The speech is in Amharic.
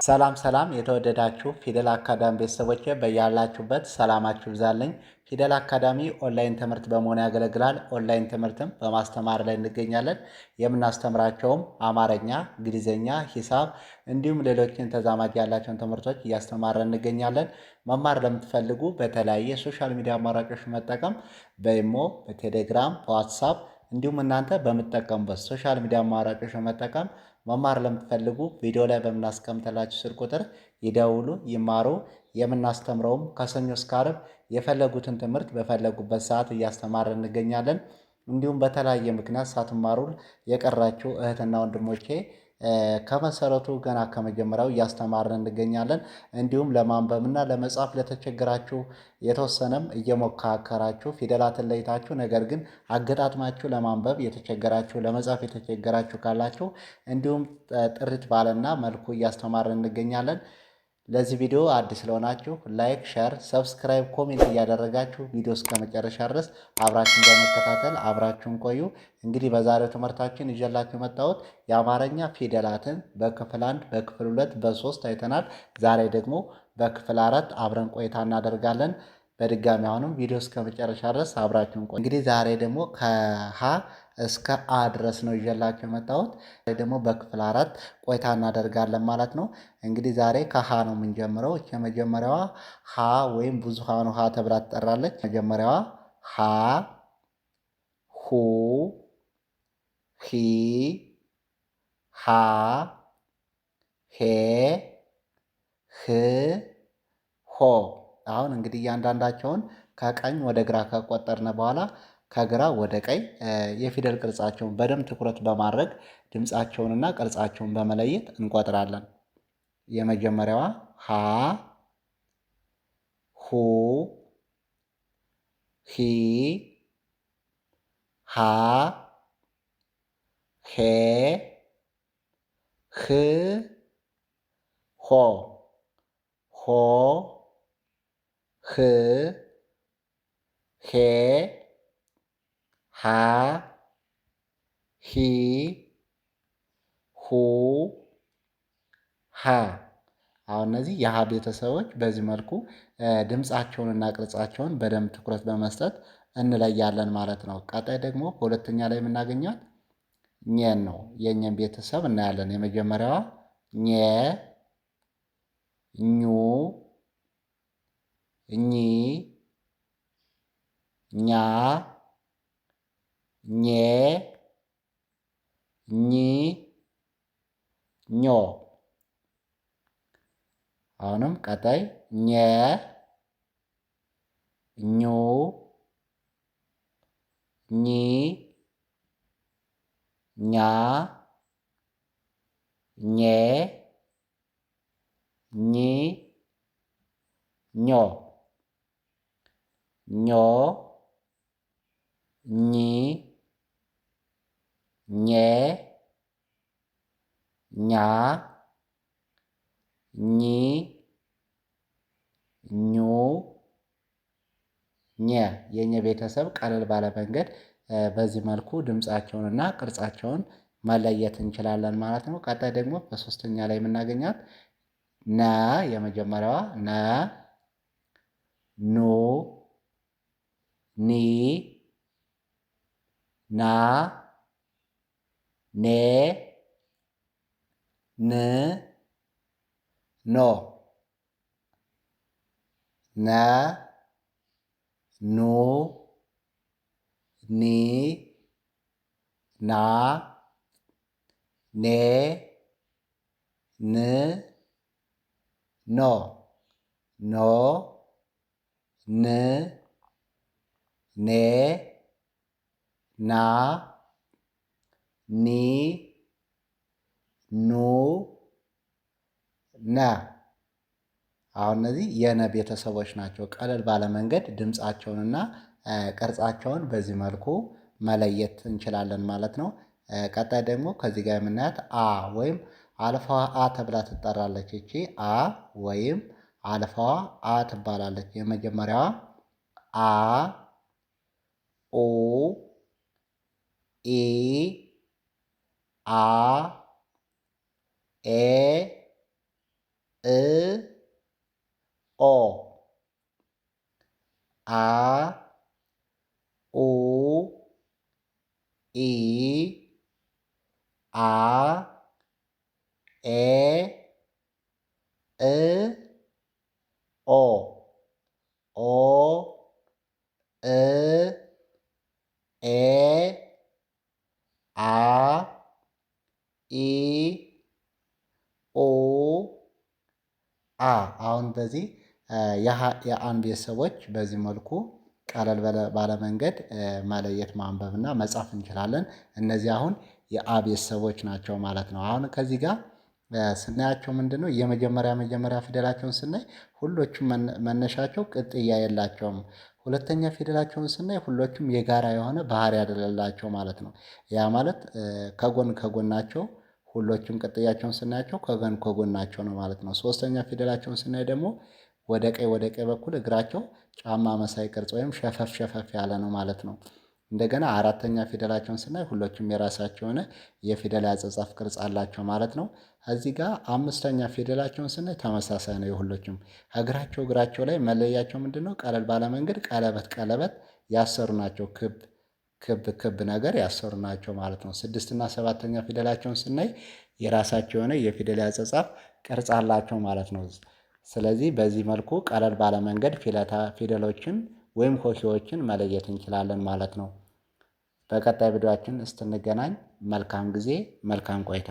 ሰላም ሰላም የተወደዳችሁ ፊደል አካዳሚ ቤተሰቦች በያላችሁበት ሰላማችሁ ይብዛልኝ። ፊደል አካዳሚ ኦንላይን ትምህርት በመሆን ያገለግላል። ኦንላይን ትምህርትም በማስተማር ላይ እንገኛለን። የምናስተምራቸውም አማርኛ፣ እንግሊዝኛ፣ ሂሳብ እንዲሁም ሌሎችን ተዛማጅ ያላቸውን ትምህርቶች እያስተማረን እንገኛለን። መማር ለምትፈልጉ በተለያየ ሶሻል ሚዲያ አማራጮች መጠቀም በኢሞ፣ በቴሌግራም፣ በዋትሳፕ እንዲሁም እናንተ በምትጠቀሙበት ሶሻል ሚዲያ አማራጮች መጠቀም መማር ለምትፈልጉ ቪዲዮ ላይ በምናስቀምጥላችሁ ስልክ ቁጥር ይደውሉ፣ ይማሩ። የምናስተምረውም ከሰኞ እስከ ዓርብ የፈለጉትን ትምህርት በፈለጉበት ሰዓት እያስተማርን እንገኛለን። እንዲሁም በተለያየ ምክንያት ሳትማሩ የቀራችሁ እህትና ወንድሞቼ ከመሰረቱ ገና ከመጀመሪያው እያስተማርን እንገኛለን። እንዲሁም ለማንበብና ለመጻፍ ለተቸገራችሁ የተወሰነም እየሞካከራችሁ ፊደላትን ለይታችሁ ነገር ግን አገጣጥማችሁ ለማንበብ የተቸገራችሁ ለመጻፍ የተቸገራችሁ ካላችሁ እንዲሁም ጥርት ባለና መልኩ እያስተማርን እንገኛለን። ለዚህ ቪዲዮ አዲስ ስለሆናችሁ ላይክ፣ ሸር፣ ሰብስክራይብ፣ ኮሜንት እያደረጋችሁ ቪዲዮ እስከ መጨረሻ ድረስ አብራችሁን በመከታተል አብራችሁን ቆዩ። እንግዲህ በዛሬው ትምህርታችን ይዤላችሁ የመጣሁት የአማርኛ ፊደላትን በክፍል 1 በክፍል 2 በ3 አይተናል። ዛሬ ደግሞ በክፍል 4 አብረን ቆይታ እናደርጋለን። በድጋሚ አሁንም ቪዲዮ እስከ መጨረሻ ድረስ አብራችሁን ቆዩ። እንግዲህ ዛሬ ደግሞ ከሀ እስከ አ ድረስ ነው ይዤላችሁ የመጣሁት። ደግሞ በክፍል 4 ቆይታ እናደርጋለን ማለት ነው። እንግዲህ ዛሬ ከሀ ነው የምንጀምረው። የመጀመሪያዋ ሀ ወይም ብዙሃኑ ሀ ተብላ ትጠራለች። መጀመሪያዋ ሀ፣ ሁ፣ ሂ፣ ሃ፣ ሄ፣ ህ፣ ሆ። አሁን እንግዲህ እያንዳንዳቸውን ከቀኝ ወደ ግራ ከቆጠርን በኋላ ከግራ ወደ ቀኝ የፊደል ቅርጻቸውን በደንብ ትኩረት በማድረግ ድምፃቸውንና ቅርጻቸውን በመለየት እንቆጥራለን። የመጀመሪያዋ ሀ፣ ሁ፣ ሂ፣ ሃ፣ ሄ፣ ህ፣ ሆ። ሆ፣ ህ፣ ሄ፣ ሃ፣ ሂ፣ ሁ፣ ሃ። አሁን እነዚህ የሀ ቤተሰቦች በዚህ መልኩ ድምፃቸውንና ቅርጻቸውን በደንብ ትኩረት በመስጠት እንለያለን ማለት ነው። ቀጣይ ደግሞ በሁለተኛ ላይ የምናገኛት ኘን ነው። የኘን ቤተሰብ እናያለን። የመጀመሪያዋ ኘ፣ ኙ፣ እኚ፣ ኛ፣ ኘ፣ ኚ፣ ኞ። አሁንም ቀጣይ ኘ፣ ኙ፣ ኚ፣ ኛ፣ ኘ፣ ኚ፣ ኞ፣ ኞ፣ ኚ፣ ኘ፣ ኛ፣ ኚ፣ ኙ፣ ኘ። የኘ ቤተሰብ ቀለል ባለ መንገድ በዚህ መልኩ ድምፃቸውንና ቅርጻቸውን መለየት እንችላለን ማለት ነው። ቀጣይ ደግሞ በሶስተኛ ላይ የምናገኛት ነ፣ የመጀመሪያዋ ነ፣ ኑ፣ ኒ፣ ና፣ ኔ፣ ን፣ ኖ። ነ፣ ኑ፣ ኒ፣ ና፣ ኔ፣ ን፣ ኖ። ኖ፣ ን፣ ኔ፣ ና፣ ኒ፣ ኑ፣ ነ። አሁን እነዚህ የነ ቤተሰቦች ናቸው። ቀለል ባለ መንገድ ድምፃቸውንና ቅርጻቸውን በዚህ መልኩ መለየት እንችላለን ማለት ነው። ቀጣይ ደግሞ ከዚህ ጋር የምናያት አ ወይም አልፋዋ አ ተብላ ትጠራለች። ይቺ አ ወይም አልፋዋ አ ትባላለች። የመጀመሪያዋ አ፣ ኦ፣ ኤ፣ አ፣ ኤ፣ እ ኦ አ ኡ ኢ አ ኤ እ ኦ ኦ እ ኤ አ ኢ ኦ አ አሁን በዚህ የአን ቤተሰቦች በዚህ መልኩ ቀለል ባለ መንገድ መለየት ማንበብና መጻፍ እንችላለን። እነዚህ አሁን የአ ቤተሰቦች ናቸው ማለት ነው። አሁን ከዚህ ጋር ስናያቸው ምንድነው የመጀመሪያ ፊደላቸውን ስናይ ሁሎቹም መነሻቸው ቅጥያ የላቸውም። ሁለተኛ ፊደላቸውን ስናይ ሁሎቹም የጋራ የሆነ ባህሪ አይደለላቸው ማለት ነው። ያ ማለት ከጎን ከጎናቸው ሁሎቹም ቅጥያቸውን ስናያቸው ከጎን ከጎናቸው ነው ማለት ነው። ሶስተኛ ፊደላቸውን ስናይ ደግሞ ወደ ቀኝ በኩል እግራቸው ጫማ መሳይ ቅርጽ ወይም ሸፈፍ ሸፈፍ ያለ ነው ማለት ነው። እንደገና አራተኛ ፊደላቸውን ስናይ ሁሎችም የራሳቸው የሆነ የፊደል አጻጻፍ ቅርጽ አላቸው ማለት ነው። እዚህ ጋር አምስተኛ ፊደላቸውን ስናይ ተመሳሳይ ነው የሁሎችም እግራቸው ላይ መለያቸው ምንድነው? ቀለል ባለ መንገድ ቀለበት ያሰሩ ናቸው ክብ ነገር ያሰሩ ናቸው ማለት ነው። ስድስት እና ሰባተኛ ፊደላቸውን ስናይ የራሳቸው የሆነ የፊደል አጻጻፍ ቅርጽ አላቸው ማለት ነው። ስለዚህ በዚህ መልኩ ቀለል ባለ መንገድ ፊደሎችን ወይም ሆሄዎችን መለየት እንችላለን ማለት ነው። በቀጣይ ቪዲዮአችን እስክንገናኝ መልካም ጊዜ መልካም ቆይታ